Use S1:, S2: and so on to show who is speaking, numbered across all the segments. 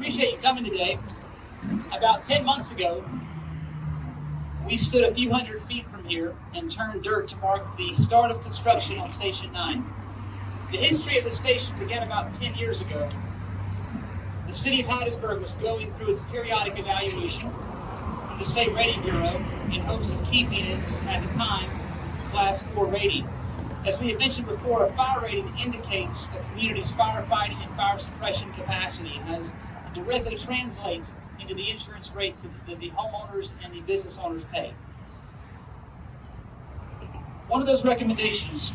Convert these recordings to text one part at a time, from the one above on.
S1: Appreciate you coming today. About 10 months ago, we stood a few hundred feet from here and turned dirt to mark the start of construction on Station 9. The history of the station began about 10 years ago. The city of Hattiesburg was going through its periodic evaluation from the State Rating Bureau in hopes of keeping its, at the time, Class 4 rating. As we have mentioned before, a fire rating indicates a community's firefighting and fire suppression capacity and directly translates into the insurance rates that the homeowners and the business owners pay. One of those recommendations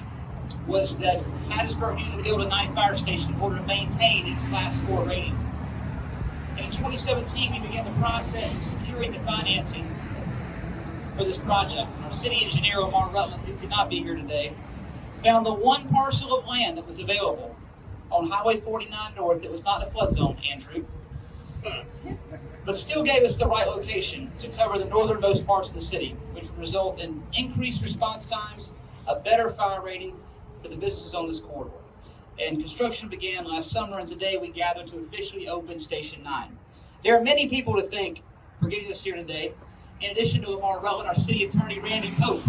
S1: was that Hattiesburg needed to build a 9th fire station in order to maintain its Class 4 rating. And in 2017, we began the process of securing the financing for this project. And our city engineer, Omar Rutland, who could not be here today, found the one parcel of land that was available on Highway 49 North that was not in the flood zone, Andrew, but still gave us the right location to cover the northernmost parts of the city, which would result in increased response times, a better fire rating for the businesses on this corridor. And construction began last summer, and today we gather to officially open Station 9. There are many people to thank for getting us here today. In addition to Lamar Rutland, our city attorney, Randy Pope,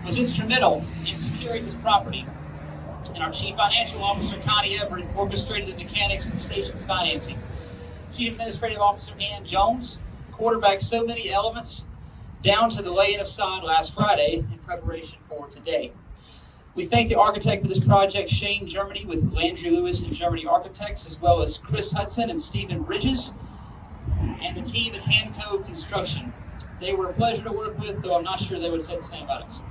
S1: was instrumental in securing this property. And our chief financial officer, Connie Everett, orchestrated the mechanics of the station's financing. Chief Administrative Officer Ann Jones quarterbacked so many elements down to the laying of sod last Friday in preparation for today. We thank the architect for this project, Shane Germany with Landry Lewis and Germany Architects, as well as Chris Hudson and Stephen Bridges, and the team at HANCO Construction. They were a pleasure to work with, though I'm not sure they would say the same about us.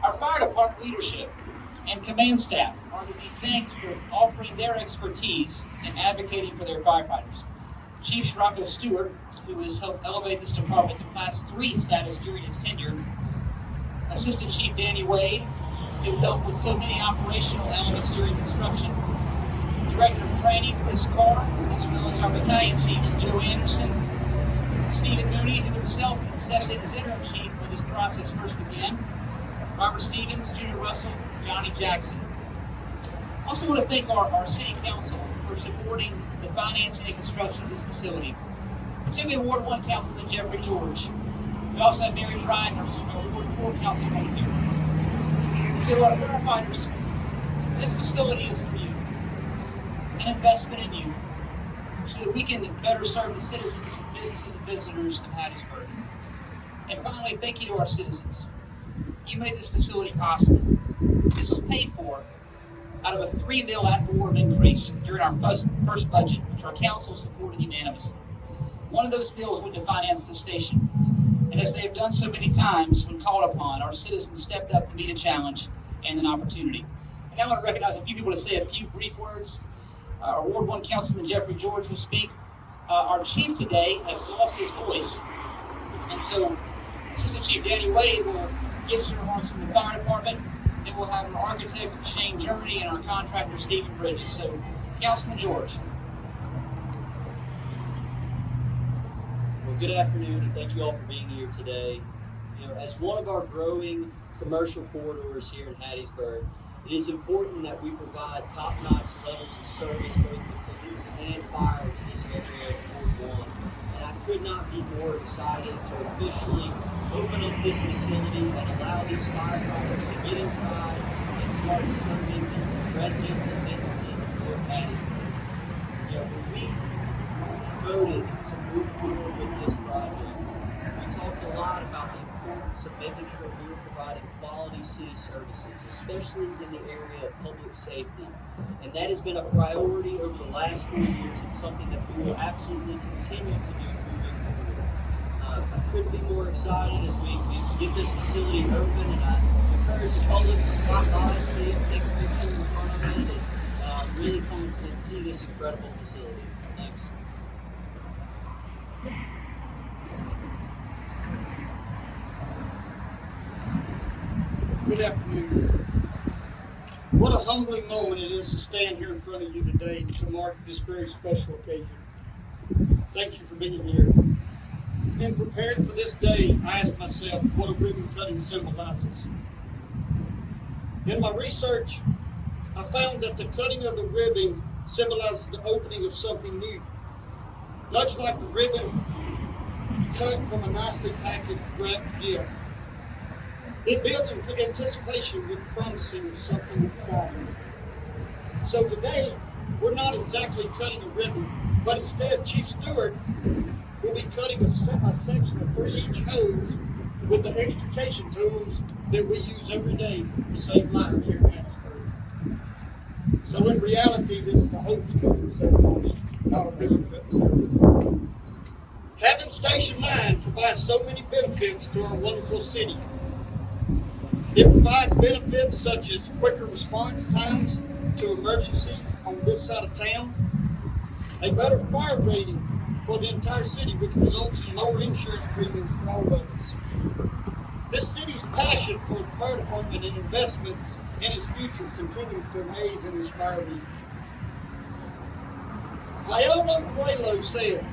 S1: Our fire department leadership and command staff are to be thanked for offering their expertise in advocating for their firefighters. Chief Sherrocko Stewart, who has helped elevate this department to Class 3 status during his tenure. Assistant Chief Danny Wade, who helped with so many operational elements during construction. Director of Training, Chris Carr, as well as our battalion chiefs, Joe Anderson, Stephen Mooney, who himself had stepped in as interim chief when this process first began, Robert Stevens, Junior Russell, Johnny Jackson. I also want to thank our city council for supporting the financing and construction of this facility, particularly Ward 1 Councilman Jeffrey George. We also have Mary Dryden, our Ward 4 Councilwoman here. So our firefighters, this facility is for you, an investment in you, so that we can better serve the citizens, businesses, and visitors of Hattiesburg. And finally, thank you to our citizens. You made this facility possible. This was paid for out of a $3 million ad valorem increase during our first budget, which our council supported unanimously. One of those bills went to finance the station. And as they have done so many times when called upon, our citizens stepped up to meet a challenge and an opportunity. And I want to recognize a few people to say a few brief words. Our Ward 1 Councilman Jeffrey George will speak. Our chief today has lost his voice. And so Assistant Chief Danny Wade will give some remarks from the fire department. Then we'll have our architect, Shane Germany, and our contractor, Stephen Bridges. So, Councilman George.
S2: Well, good afternoon, and thank you all for being here today. As one of our growing commercial corridors here in Hattiesburg, it is important that we provide top-notch levels of service both with police and fire to this area of Ward 1. And I could not be more excited to officially open up this facility and allow these firefighters to get inside and start serving the residents and businesses of North Hattiesburg. When we voted to move forward with this project, we talked a lot about the importance of making sure we were providing quality city services, especially in the area of public safety. And that has been a priority over the last 4 years and something that we will absolutely continue to do moving forward. I couldn't be more excited as we get this facility open, and I encourage the public to stop by, see it, take a picture in front of it, and really come and see this incredible facility. Thanks.
S3: Good afternoon. What a humbling moment it is to stand here in front of you today to mark this very special occasion. Thank you for being here. In preparing for this day, I asked myself what a ribbon cutting symbolizes. In my research, I found that the cutting of the ribbon symbolizes the opening of something new. Much like the ribbon cut from a nicely packaged wrapped gift. It builds anticipation with promising of something exciting. So today, we're not exactly cutting a ribbon, but instead Chief Stewart will be cutting a section of 3-inch hose with the extrication tools that we use every day to save lives here in Hattiesburg. So in reality, this is a hose cutting ceremony, not a ribbon cutting ceremony. Having Station 9 provides so many benefits to our wonderful city. It provides benefits such as quicker response times to emergencies on this side of town, a better fire rating for the entire city, which results in lower insurance premiums for all of us. This city's passion for the fire department and investments in its future continues to amaze and inspire me. Paolo Coelho said,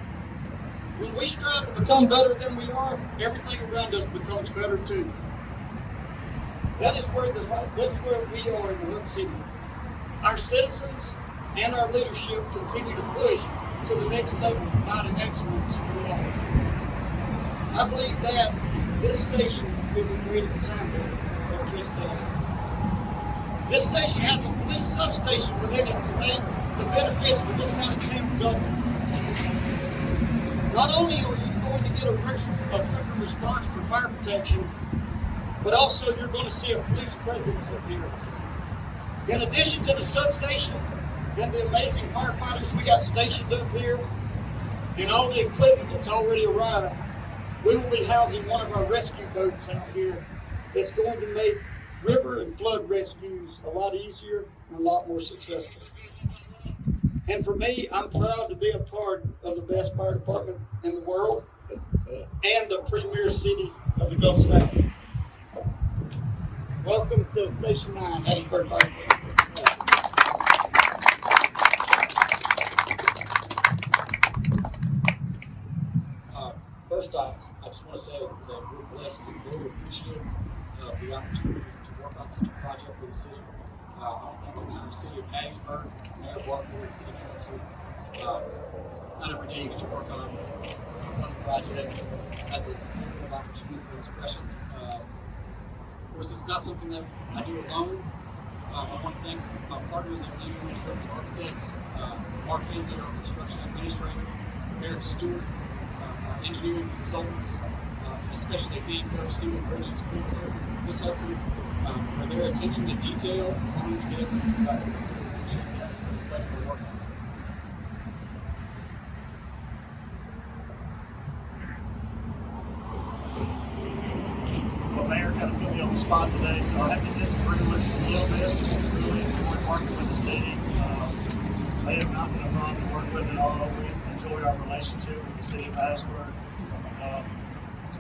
S3: "When we strive to become better than we are, everything around us becomes better too." That's where we are in the Hub City. Our citizens and our leadership continue to push to the next level, providing excellence for all. I believe that this station is a great example of just that. This station has a police substation within it to make the benefits for this side of town double. Not only are you going to get a quicker response for fire protection, but also you're going to see a police presence up here. In addition to the substation and the amazing firefighters we got stationed up here, and all the equipment that's already arrived, we will be housing one of our rescue boats out here that's going to make river and flood rescues a lot easier and a lot more successful. And for me, I'm proud to be a part of the best fire department in the world and the premier city of the Gulf South. Welcome to Station 9, Hattiesburg Fire Department.
S4: First off, I just want to say that we're blessed and very appreciative of the opportunity to work on such a project for the city. I want to thank the entire city of Hattiesburg, Mayor Barker, and City Council. It's not every day you get to work on a project as an opportunity for expression. Of course, it's not something that I do alone. I want to thank my partners at Landry Construction Architects, Mark Henley, our construction administrator, Eric Stewart, our engineering consultants, especially HANCO, Stewart, Bridges, Prince Hudson, Miss Hudson, for their attention to detail and wanting to get everything right. I really appreciate that. It's been a pleasure to work on this.
S5: Well, Mayor kind of put me on the spot today, so I have to disagree with you a little bit. Really enjoyed working with the city. May have not been a problem to work with at all. We enjoyed our relationship with the city of Hattiesburg.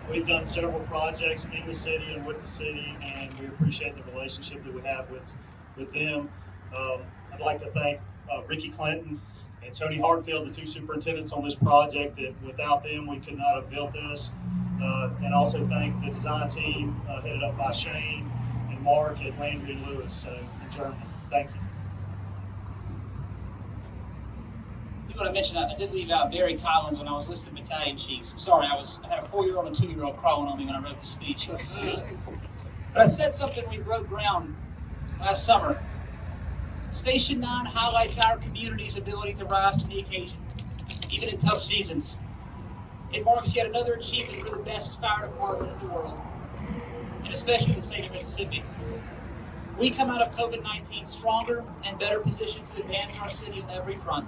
S5: We've done several projects in the city and with the city, and we appreciate the relationship that we have with them. I'd like to thank Ricky Clinton and Tony Hartfield, the two superintendents on this project, that without them we could not have built this. And also thank the design team headed up by Shane and Mark at Landry and Lewis in Germany. Thank you.
S1: I do want to mention, I did leave out Barry Collins when I was listing battalion chiefs. I'm sorry, I had a 4-year-old and 2-year-old crawling on me when I wrote the speech. But I said something when we broke ground last summer. Station 9 highlights our community's ability to rise to the occasion, even in tough seasons. It marks yet another achievement for the best fire department in the world, and especially the state of Mississippi. We come out of COVID-19 stronger and better positioned to advance our city on every front.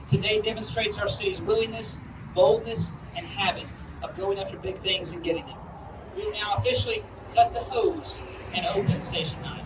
S1: Today demonstrates our city's willingness, boldness, and habit of going after big things and getting them. We will now officially cut the hose and open Station 9.